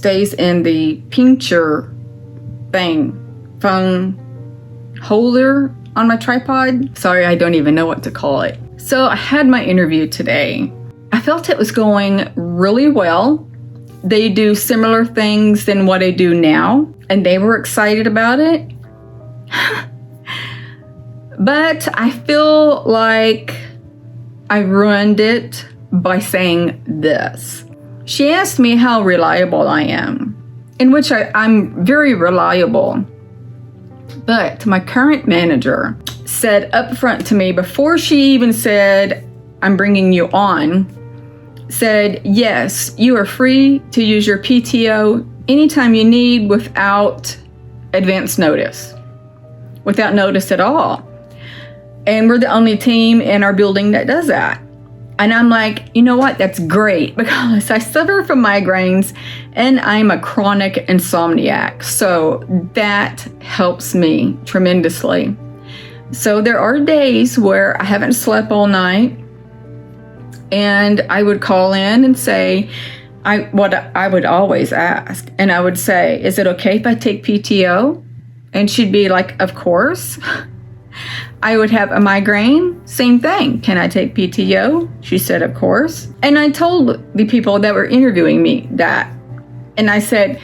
stays in the pincher phone holder on my tripod. Sorry, I don't even know what to call it. So I had my interview today. I felt it was going really well. They do similar things than what I do now, and they were excited about it. But I feel like I ruined it by saying this. She asked me how reliable I am, in which I'm very reliable. But my current manager said up front to me, before she even said, I'm bringing you on, said, yes, you are free to use your PTO anytime you need without advance notice, without notice at all. And we're the only team in our building that does that. And I'm like, you know what? That's great, because I suffer from migraines and I'm a chronic insomniac. So that helps me tremendously. So there are days where I haven't slept all night, and I would call in and say, what I would always ask, and I would say, is it okay if I take PTO? And she'd be like, of course. I would have a migraine, same thing. Can I take PTO? She said, of course. And I told the people that were interviewing me that. And I said,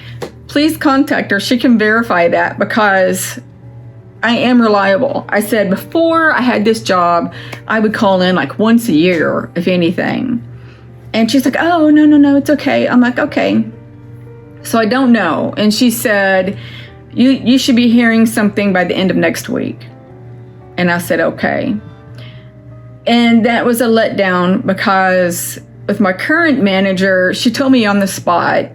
please contact her. She can verify that, because I am reliable. I said, before I had this job, I would call in like once a year, if anything. And she's like, oh, no, it's okay. I'm like, okay. So I don't know. And she said, you should be hearing something by the end of next week. And I said, okay. And that was a letdown, because with my current manager, she told me on the spot.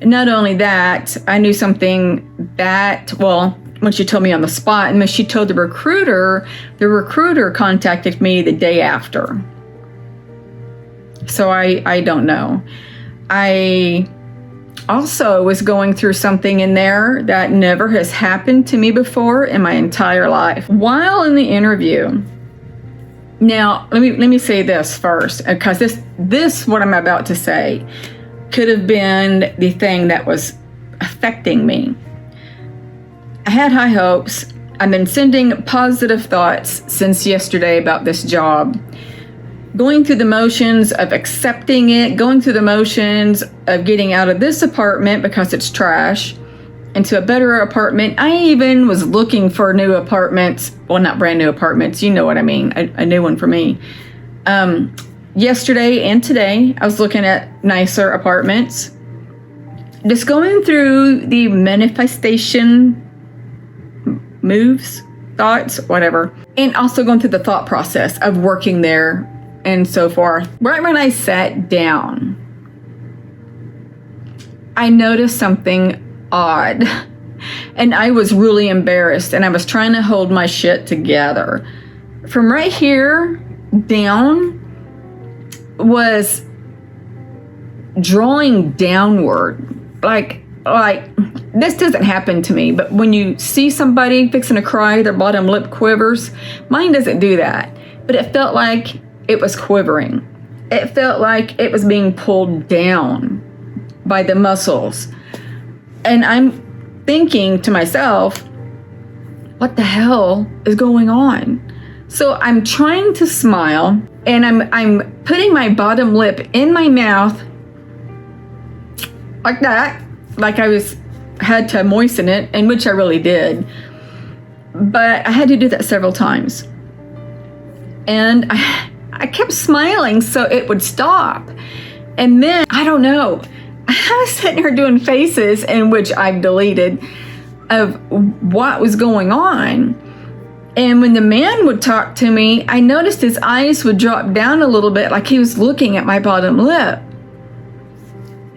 And not only that, I knew something that, well, when she told me on the spot, and when she told the recruiter contacted me the day after. So I don't know. I also was going through something in there that never has happened to me before in my entire life. While in the interview, now let me say this first, because this what I'm about to say could have been the thing that was affecting me. I had high hopes. I've been sending positive thoughts since yesterday about this job. Going through the motions of accepting it, going through the motions of getting out of this apartment because it's trash, into a better apartment. I even was looking for new apartments. Well, not brand new apartments. You know what I mean. A new one for me. Yesterday and today, I was looking at nicer apartments. Just going through the manifestation moves, thoughts, whatever. And also going through the thought process of working there and so forth. Right when I sat down, I noticed something odd, and I was really embarrassed, and I was trying to hold my shit together. From right here down was drawing downward. Like this doesn't happen to me, but when you see somebody fixing to cry, their bottom lip quivers. Mine doesn't do that, but it felt like it was quivering. It felt like it was being pulled down by the muscles. And I'm thinking to myself, what the hell is going on? So I'm trying to smile, and I'm putting my bottom lip in my mouth like that, like I had to moisten it, and which I really did. But I had to do that several times. And I kept smiling so it would stop. And then, I don't know, I was sitting here doing faces, in which I've deleted, of what was going on. And when the man would talk to me, I noticed his eyes would drop down a little bit, like he was looking at my bottom lip.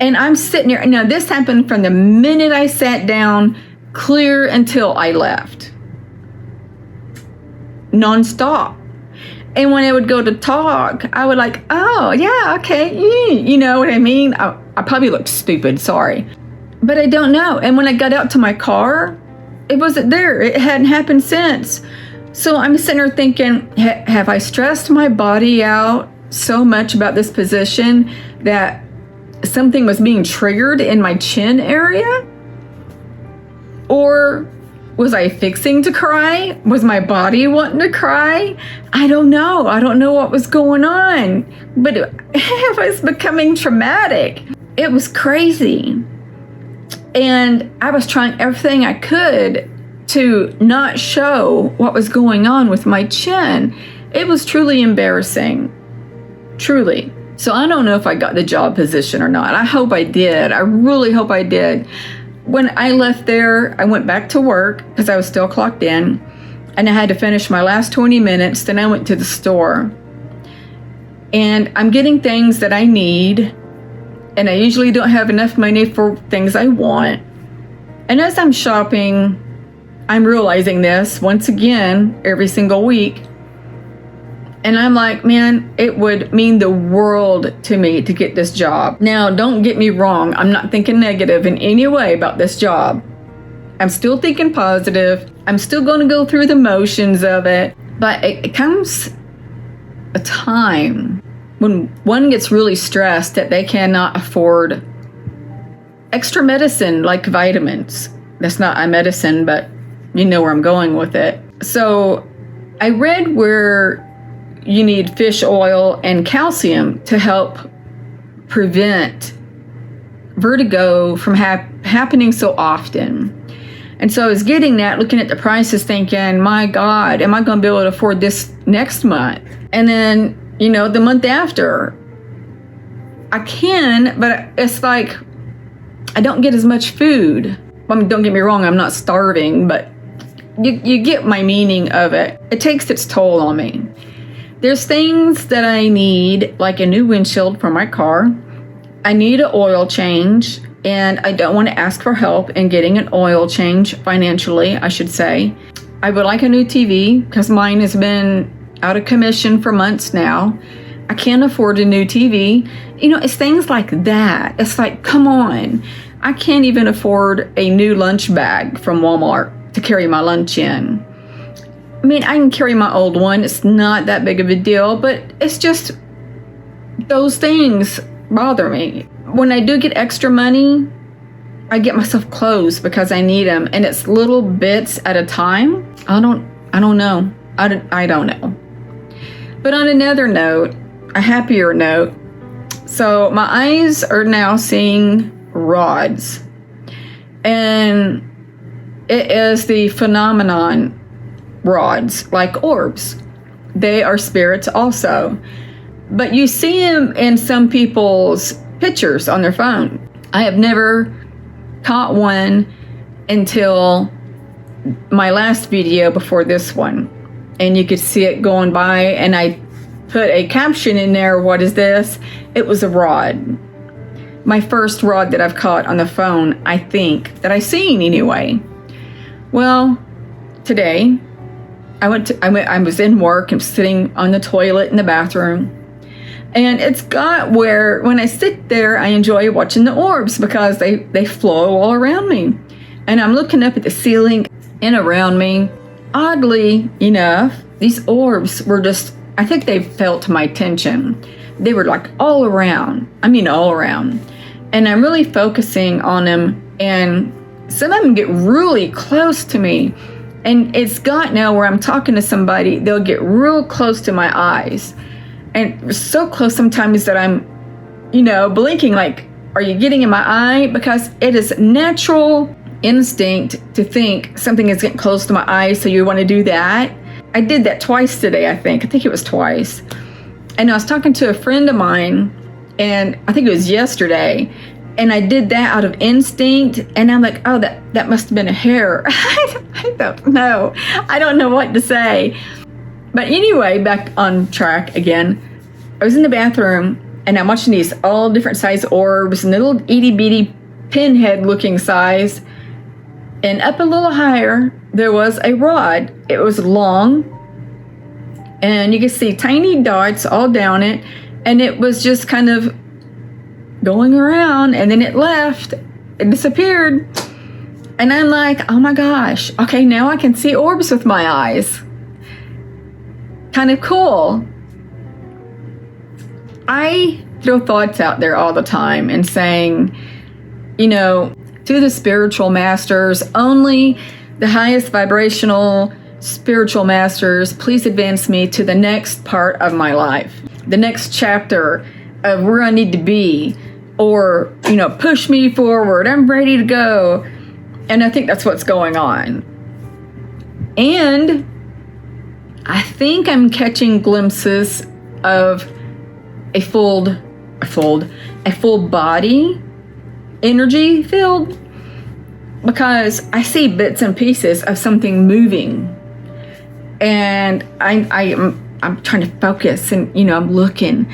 And I'm sitting here. Now, this happened from the minute I sat down, clear until I left. Non-stop. And when I would go to talk, I would like, oh, yeah, okay. You know what I mean? I probably looked stupid, sorry. But I don't know. And when I got out to my car, it wasn't there. It hadn't happened since. So I'm sitting there thinking, have I stressed my body out so much about this position that something was being triggered in my chin area? Or was I fixing to cry? Was my body wanting to cry? I don't know. I don't know what was going on. But it was becoming traumatic. It was crazy. And I was trying everything I could to not show what was going on with my chin. It was truly embarrassing. Truly. So I don't know if I got the job position or not. I hope I did. I really hope I did. When I left there, I went back to work because I was still clocked in, and I had to finish my last 20 minutes. Then I went to the store, and I'm getting things that I need, and I usually don't have enough money for things I want. And as I'm shopping, I'm realizing this once again every single week. And I'm like, man, it would mean the world to me to get this job. Now, don't get me wrong. I'm not thinking negative in any way about this job. I'm still thinking positive. I'm still going to go through the motions of it. But it comes a time when one gets really stressed that they cannot afford extra medicine like vitamins. That's not a medicine, but you know where I'm going with it. So I read where you need fish oil and calcium to help prevent vertigo from happening so often. And so I was getting that, looking at the prices, thinking, my God, am I going to be able to afford this next month? And then, you know, the month after, I can, but it's like I don't get as much food. I mean, don't get me wrong, I'm not starving, but you get my meaning of it. It takes its toll on me. There's things that I need, like a new windshield for my car. I need an oil change, and I don't want to ask for help in getting an oil change financially, I should say. I would like a new TV because mine has been out of commission for months now. I can't afford a new TV. You know, it's things like that. It's like, come on. I can't even afford a new lunch bag from Walmart to carry my lunch in. I mean, I can carry my old one. It's not that big of a deal, but it's just those things bother me. When I do get extra money, I get myself clothes because I need them, and it's little bits at a time. I don't know. I don't know. But on another note, a happier note, so my eyes are now seeing rods, and it is the phenomenon rods, like orbs. They are spirits also, but you see them in some people's pictures on their phone. I have never caught one until my last video before this one, and you could see it going by, and I put a caption in there, what is this? It was a rod. My first rod that I've caught on the phone, I think, that I've seen anyway. Well, today I was in work and sitting on the toilet in the bathroom, and it's got where when I sit there, I enjoy watching the orbs because they flow all around me, and I'm looking up at the ceiling and around me. Oddly enough, these orbs were just, I think they felt my attention. They were like all around. I mean, all around. And I'm really focusing on them, and some of them get really close to me. And it's got now where I'm talking to somebody, they'll get real close to my eyes. And so close sometimes that I'm, blinking like, are you getting in my eye? Because it is natural instinct to think something is getting close to my eyes, so you want to do that. I did that twice today, I think it was twice. And I was talking to a friend of mine, and I think it was yesterday, and I did that out of instinct, and I'm like, oh, that must have been a hair. I don't know. I don't know what to say. But anyway, back on track again. I was in the bathroom, and I'm watching these all different size orbs, and little itty-bitty pinhead-looking size. And up a little higher, there was a rod. It was long, and you could see tiny dots all down it, and it was just kind of going around, and then it left. It disappeared. And I'm like, oh my gosh, okay, now I can see orbs with my eyes. Kind of cool. I throw thoughts out there all the time and saying, you know, to the spiritual masters, only the highest vibrational spiritual masters, please advance me to the next part of my life, the next chapter of where I need to be, or, you know, push me forward. I'm ready to go. And I think that's what's going on. And I think I'm catching glimpses of a full body energy field, because I see bits and pieces of something moving, and I'm trying to focus, and you know, I'm looking,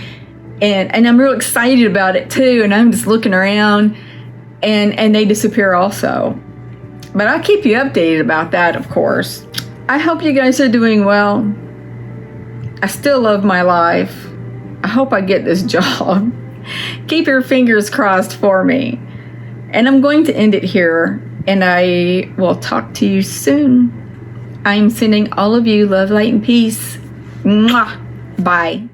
and I'm real excited about it too, and I'm just looking around, and they disappear also. But I'll keep you updated about that, of course. I hope you guys are doing well. I still love my life. I hope I get this job. Keep your fingers crossed for me. And I'm going to end it here, and I will talk to you soon. I'm sending all of you love, light, and peace. Mwah. Bye.